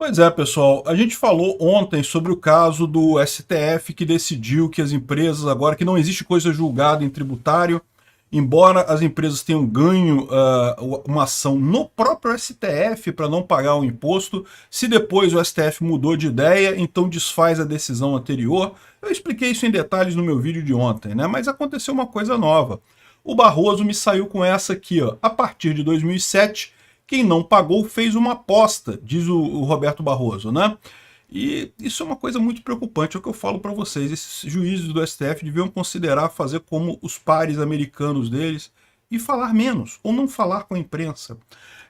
Pois é, pessoal, a gente falou ontem sobre o caso do STF que decidiu que as empresas, agora que não existe coisa julgada em tributário, embora as empresas tenham ganho uma ação no próprio STF para não pagar o imposto, se depois o STF mudou de ideia, então desfaz a decisão anterior. Eu expliquei isso em detalhes no meu vídeo de ontem, né? Mas aconteceu uma coisa nova. O Barroso me saiu com essa aqui, ó. A partir de 2007, quem não pagou fez uma aposta, diz o Roberto Barroso, né? E isso é uma coisa muito preocupante, é o que eu falo para vocês. Esses juízes do STF deviam considerar fazer como os pares americanos deles e falar menos, ou não falar com a imprensa.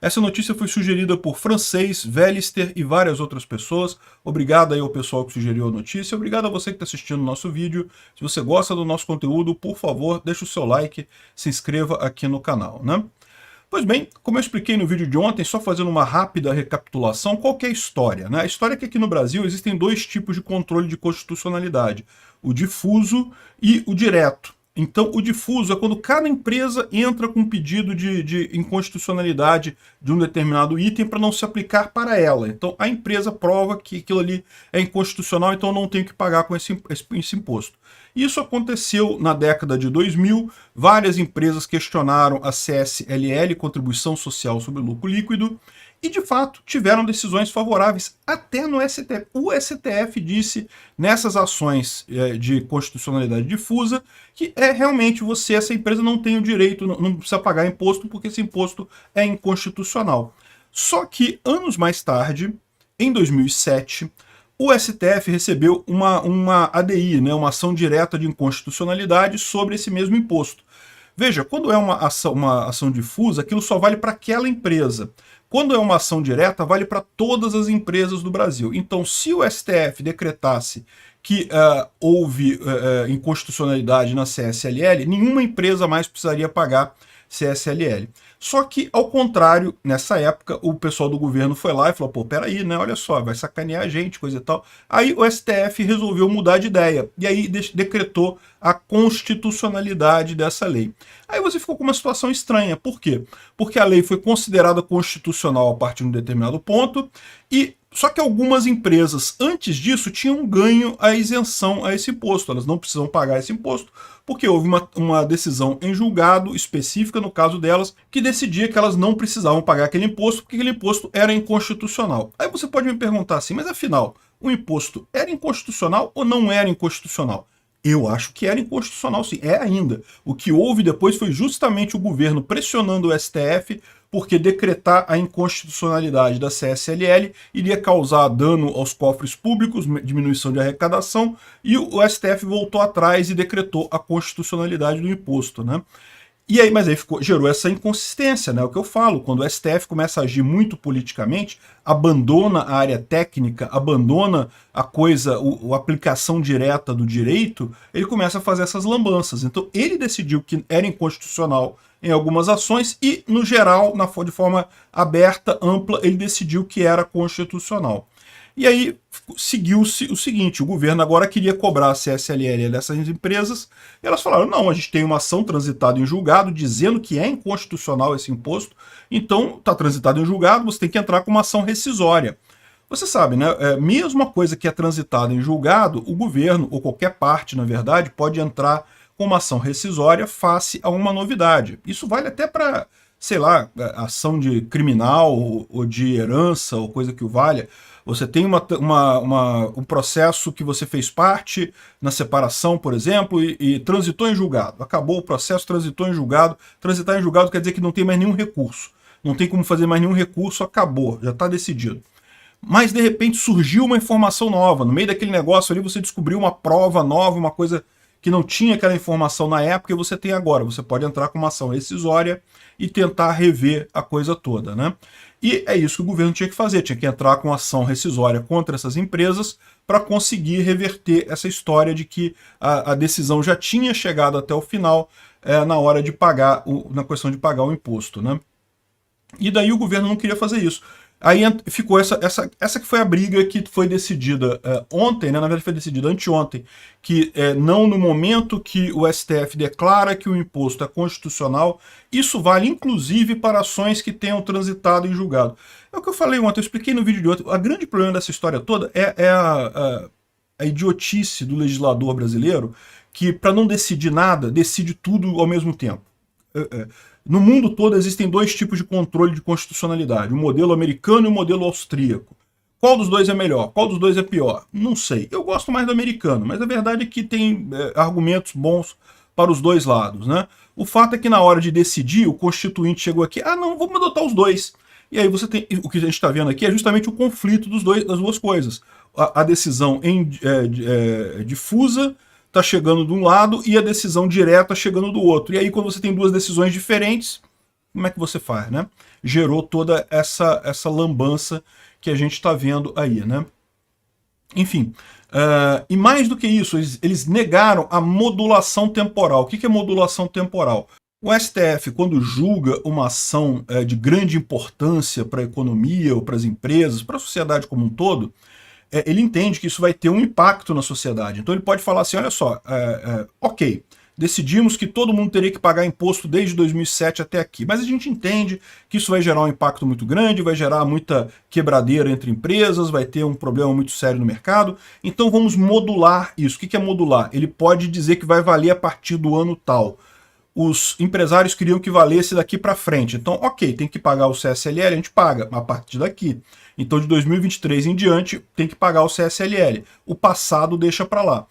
Essa notícia foi sugerida por Francês, Vellister e várias outras pessoas. Obrigado aí ao pessoal que sugeriu a notícia. Obrigado a você que está assistindo o nosso vídeo. Se você gosta do nosso conteúdo, por favor, deixe o seu like, se inscreva aqui no canal, né? Pois bem, como eu expliquei no vídeo de ontem, só fazendo uma rápida recapitulação, qual que é a história, né? A história é que aqui no Brasil existem dois tipos de controle de constitucionalidade, o difuso e o direto. Então, o difuso é quando cada empresa entra com um pedido de inconstitucionalidade de um determinado item para não se aplicar para ela. Então, a empresa prova que aquilo ali é inconstitucional, então não tem que pagar com esse imposto. Isso aconteceu na década de 2000, várias empresas questionaram a CSLL, Contribuição Social sobre Lucro Líquido, e de fato tiveram decisões favoráveis até no STF. O STF disse nessas ações de constitucionalidade difusa que realmente essa empresa não tem o direito, não precisa pagar imposto porque esse imposto é inconstitucional. Só que anos mais tarde, em 2007, o STF recebeu uma ADI, né, uma ação direta de inconstitucionalidade sobre esse mesmo imposto. Veja, quando é uma ação difusa, aquilo só vale para aquela empresa. Quando é uma ação direta, vale para todas as empresas do Brasil. Então, se o STF decretasse que houve inconstitucionalidade na CSLL, nenhuma empresa mais precisaria pagar CSLL. Só que, ao contrário, nessa época, o pessoal do governo foi lá e falou, pô, peraí, né, olha só, vai sacanear a gente, coisa e tal. Aí o STF resolveu mudar de ideia, e aí decretou a constitucionalidade dessa lei. Aí você ficou com uma situação estranha, por quê? Porque a lei foi considerada constitucional a partir de um determinado ponto, e só que algumas empresas, antes disso, tinham ganho a isenção a esse imposto. Elas não precisam pagar esse imposto, porque houve uma decisão em julgado específica, no caso delas, que decidia que elas não precisavam pagar aquele imposto, porque aquele imposto era inconstitucional. Aí você pode me perguntar assim, mas afinal, o imposto era inconstitucional ou não era inconstitucional? Eu acho que era inconstitucional, sim. É ainda. O que houve depois foi justamente o governo pressionando o STF, porque decretar a inconstitucionalidade da CSLL iria causar dano aos cofres públicos, diminuição de arrecadação, e o STF voltou atrás e decretou a constitucionalidade do imposto, né? E aí, mas aí gerou essa inconsistência, né? O que eu falo, quando o STF começa a agir muito politicamente, abandona a área técnica, abandona a coisa, a aplicação direta do direito, ele começa a fazer essas lambanças. Então ele decidiu que era inconstitucional em algumas ações e, no geral, de forma aberta, ampla, ele decidiu que era constitucional. E aí seguiu-se o seguinte, o governo agora queria cobrar a CSLL dessas empresas, e elas falaram, não, a gente tem uma ação transitada em julgado dizendo que é inconstitucional esse imposto, então está transitado em julgado, você tem que entrar com uma ação rescisória. Você sabe, né, mesmo a coisa que é transitada em julgado, o governo, ou qualquer parte, na verdade, pode entrar com uma ação rescisória face a uma novidade. Isso vale até para, sei lá, ação de criminal ou de herança ou coisa que o valha. Você tem um processo que você fez parte na separação, por exemplo, e transitou em julgado. Acabou o processo, transitou em julgado. Transitar em julgado quer dizer que não tem mais nenhum recurso. Não tem como fazer mais nenhum recurso, acabou, já está decidido. Mas, de repente, surgiu uma informação nova. No meio daquele negócio ali, você descobriu uma prova nova, uma coisa que não tinha aquela informação na época e você tem agora. Você pode entrar com uma ação rescisória e tentar rever a coisa toda, né? E é isso que o governo tinha que fazer, tinha que entrar com ação rescisória contra essas empresas para conseguir reverter essa história de que a decisão já tinha chegado até o final na hora de pagar, na questão de pagar o imposto, né? E daí o governo não queria fazer isso. Aí ficou essa que foi a briga que foi decidida ontem, né? Na verdade foi decidida anteontem, que não no momento que o STF declara que o imposto é constitucional, isso vale inclusive para ações que tenham transitado em julgado. É o que eu falei ontem, eu expliquei no vídeo de ontem, o grande problema dessa história toda é a idiotice do legislador brasileiro, que para não decidir nada, decide tudo ao mesmo tempo. No mundo todo existem dois tipos de controle de constitucionalidade, o modelo americano e o modelo austríaco. Qual dos dois é melhor? Qual dos dois é pior? Não sei. Eu gosto mais do americano, mas a verdade é que tem argumentos bons para os dois lados, né? O fato é que na hora de decidir, o constituinte chegou aqui, não, vamos adotar os dois. E aí você tem, o que a gente está vendo aqui é justamente o conflito das duas coisas. A decisão difusa está chegando de um lado e a decisão direta chegando do outro. E aí, quando você tem duas decisões diferentes, como é que você faz, né? Gerou toda essa lambança que a gente está vendo aí, né? Enfim, e mais do que isso, eles negaram a modulação temporal. O que é modulação temporal? O STF, quando julga uma ação de grande importância para a economia ou para as empresas, para a sociedade como um todo, ele entende que isso vai ter um impacto na sociedade. Então ele pode falar assim, olha só, ok, decidimos que todo mundo teria que pagar imposto desde 2007 até aqui, mas a gente entende que isso vai gerar um impacto muito grande, vai gerar muita quebradeira entre empresas, vai ter um problema muito sério no mercado, então vamos modular isso. O que é modular? Ele pode dizer que vai valer a partir do ano tal. Os empresários queriam que valesse daqui para frente. Então, ok, tem que pagar o CSLL, a gente paga a partir daqui. Então, de 2023 em diante, tem que pagar o CSLL. O passado deixa para lá.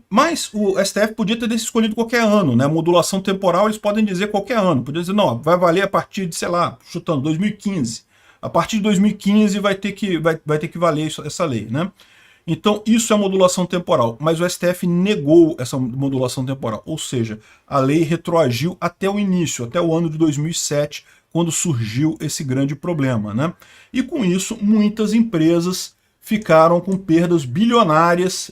Mas o STF podia ter escolhido qualquer ano, né? Modulação temporal eles podem dizer qualquer ano. Podia dizer, não, vai valer a partir de, sei lá, chutando, 2015. A partir de 2015 vai ter que valer essa lei, né? Então, isso é modulação temporal, mas o STF negou essa modulação temporal, ou seja, a lei retroagiu até o início, até o ano de 2007, quando surgiu esse grande problema, né? E com isso, muitas empresas ficaram com perdas bilionárias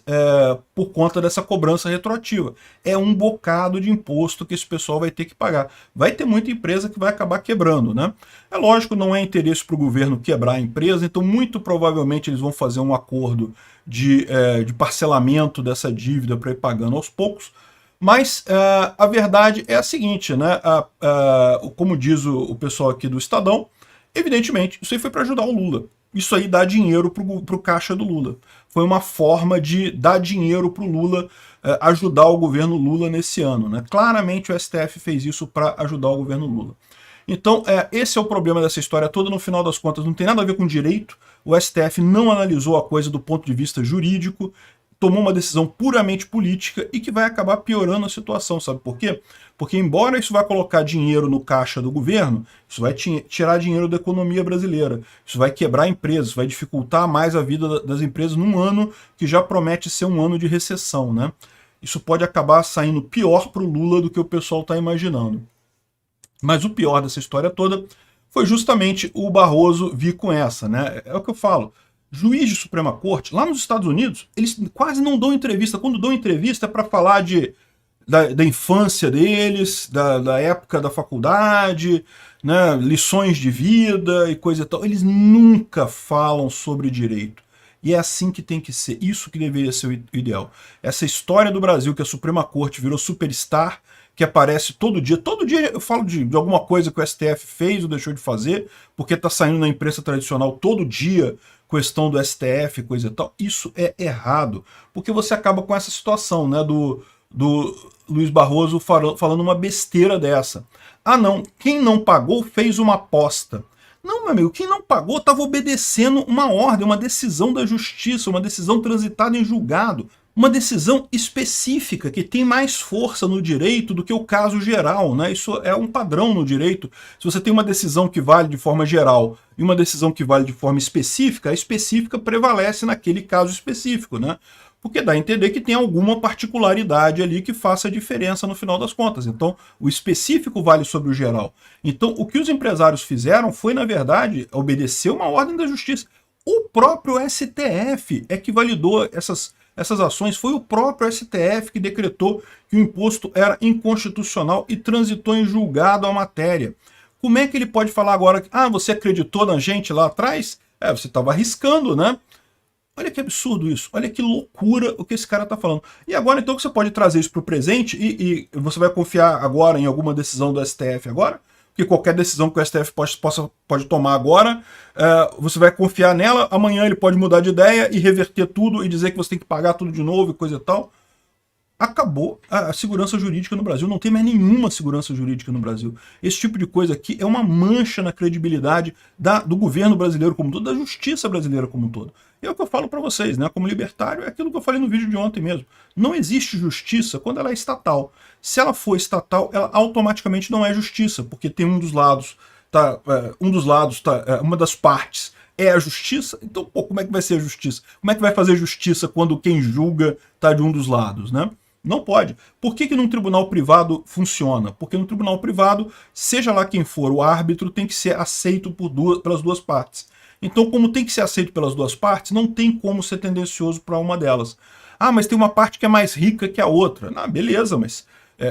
por conta dessa cobrança retroativa. É um bocado de imposto que esse pessoal vai ter que pagar. Vai ter muita empresa que vai acabar quebrando, né? É lógico, não é interesse para o governo quebrar a empresa, então muito provavelmente eles vão fazer um acordo de parcelamento dessa dívida para ir pagando aos poucos, mas a verdade é a seguinte, né? Como diz o pessoal aqui do Estadão, evidentemente, isso aí foi para ajudar o Lula. Isso aí dá dinheiro para o caixa do Lula. Foi uma forma de dar dinheiro para o Lula, ajudar o governo Lula nesse ano, né? Claramente o STF fez isso para ajudar o governo Lula. Então, esse é o problema dessa história toda, no final das contas, não tem nada a ver com direito, o STF não analisou a coisa do ponto de vista jurídico, tomou uma decisão puramente política e que vai acabar piorando a situação, sabe por quê? Porque embora isso vai colocar dinheiro no caixa do governo, isso vai tirar dinheiro da economia brasileira, isso vai quebrar empresas, vai dificultar mais a vida das empresas num ano que já promete ser um ano de recessão, né? Isso pode acabar saindo pior para o Lula do que o pessoal está imaginando. Mas o pior dessa história toda foi justamente o Barroso vir com essa, né? É o que eu falo. Juiz de Suprema Corte, lá nos Estados Unidos, eles quase não dão entrevista. Quando dão entrevista é para falar da infância deles, da época da faculdade, né, lições de vida e coisa e tal. Eles nunca falam sobre direito. E é assim que tem que ser, isso que deveria ser o ideal. Essa história do Brasil, que a Suprema Corte virou superstar, que aparece todo dia eu falo de alguma coisa que o STF fez ou deixou de fazer, porque está saindo na imprensa tradicional todo dia questão do STF, coisa e tal. Isso é errado, porque você acaba com essa situação, né, do Luiz Barroso falando uma besteira dessa. Ah não, quem não pagou fez uma aposta. Não, meu amigo, quem não pagou estava obedecendo uma ordem, uma decisão da justiça, uma decisão transitada em julgado, uma decisão específica que tem mais força no direito do que o caso geral, né? Isso é um padrão no direito. Se você tem uma decisão que vale de forma geral e uma decisão que vale de forma específica, a específica prevalece naquele caso específico, né? Porque dá a entender que tem alguma particularidade ali que faça a diferença no final das contas. Então, o específico vale sobre o geral. Então, o que os empresários fizeram foi, na verdade, obedecer uma ordem da justiça. O próprio STF é que validou essas ações, foi o próprio STF que decretou que o imposto era inconstitucional e transitou em julgado a matéria. Como é que ele pode falar agora, você acreditou na gente lá atrás? Você estava arriscando, né? Olha que absurdo isso, olha que loucura o que esse cara está falando. E agora então que você pode trazer isso para o presente e você vai confiar agora em alguma decisão do STF agora? Porque qualquer decisão que o STF pode tomar agora, você vai confiar nela, amanhã ele pode mudar de ideia e reverter tudo e dizer que você tem que pagar tudo de novo e coisa e tal. Acabou a segurança jurídica no Brasil, não tem mais nenhuma segurança jurídica no Brasil. Esse tipo de coisa aqui é uma mancha na credibilidade do governo brasileiro como um todo, da justiça brasileira como um todo. E é o que eu falo para vocês, né? Como libertário, é aquilo que eu falei no vídeo de ontem mesmo. Não existe justiça quando ela é estatal. Se ela for estatal, ela automaticamente não é justiça, porque tem uma das partes é a justiça, então como é que vai ser a justiça? Como é que vai fazer justiça quando quem julga está de um dos lados, né? Não pode. Por que num tribunal privado funciona? Porque no tribunal privado, seja lá quem for, o árbitro tem que ser aceito pelas duas partes. Então, como tem que ser aceito pelas duas partes, não tem como ser tendencioso para uma delas. Mas tem uma parte que é mais rica que a outra. Beleza, mas...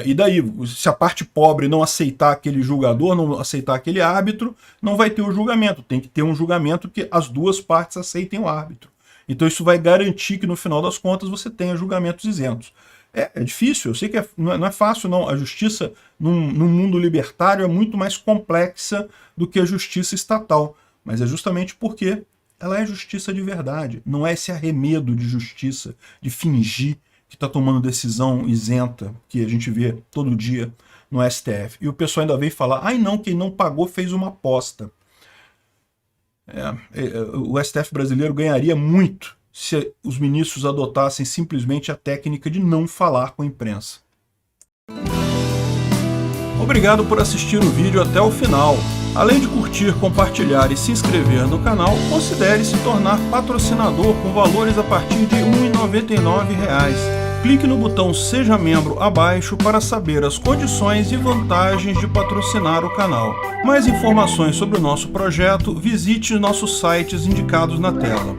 e daí? Se a parte pobre não aceitar aquele julgador, não aceitar aquele árbitro, não vai ter o julgamento. Tem que ter um julgamento que as duas partes aceitem o árbitro. Então isso vai garantir que no final das contas você tenha julgamentos isentos. É difícil, eu sei que não é fácil não. A justiça num mundo libertário é muito mais complexa do que a justiça estatal. Mas é justamente porque ela é justiça de verdade. Não é esse arremedo de justiça, de fingir que está tomando decisão isenta, que a gente vê todo dia no STF. E o pessoal ainda veio falar, não, quem não pagou fez uma aposta. O STF brasileiro ganharia muito se os ministros adotassem simplesmente a técnica de não falar com a imprensa. Obrigado por assistir o vídeo até o final. Além de curtir, compartilhar e se inscrever no canal, considere se tornar patrocinador com valores a partir de R$ 1,99. Clique no botão Seja Membro abaixo para saber as condições e vantagens de patrocinar o canal. Mais informações sobre o nosso projeto, visite nossos sites indicados na tela.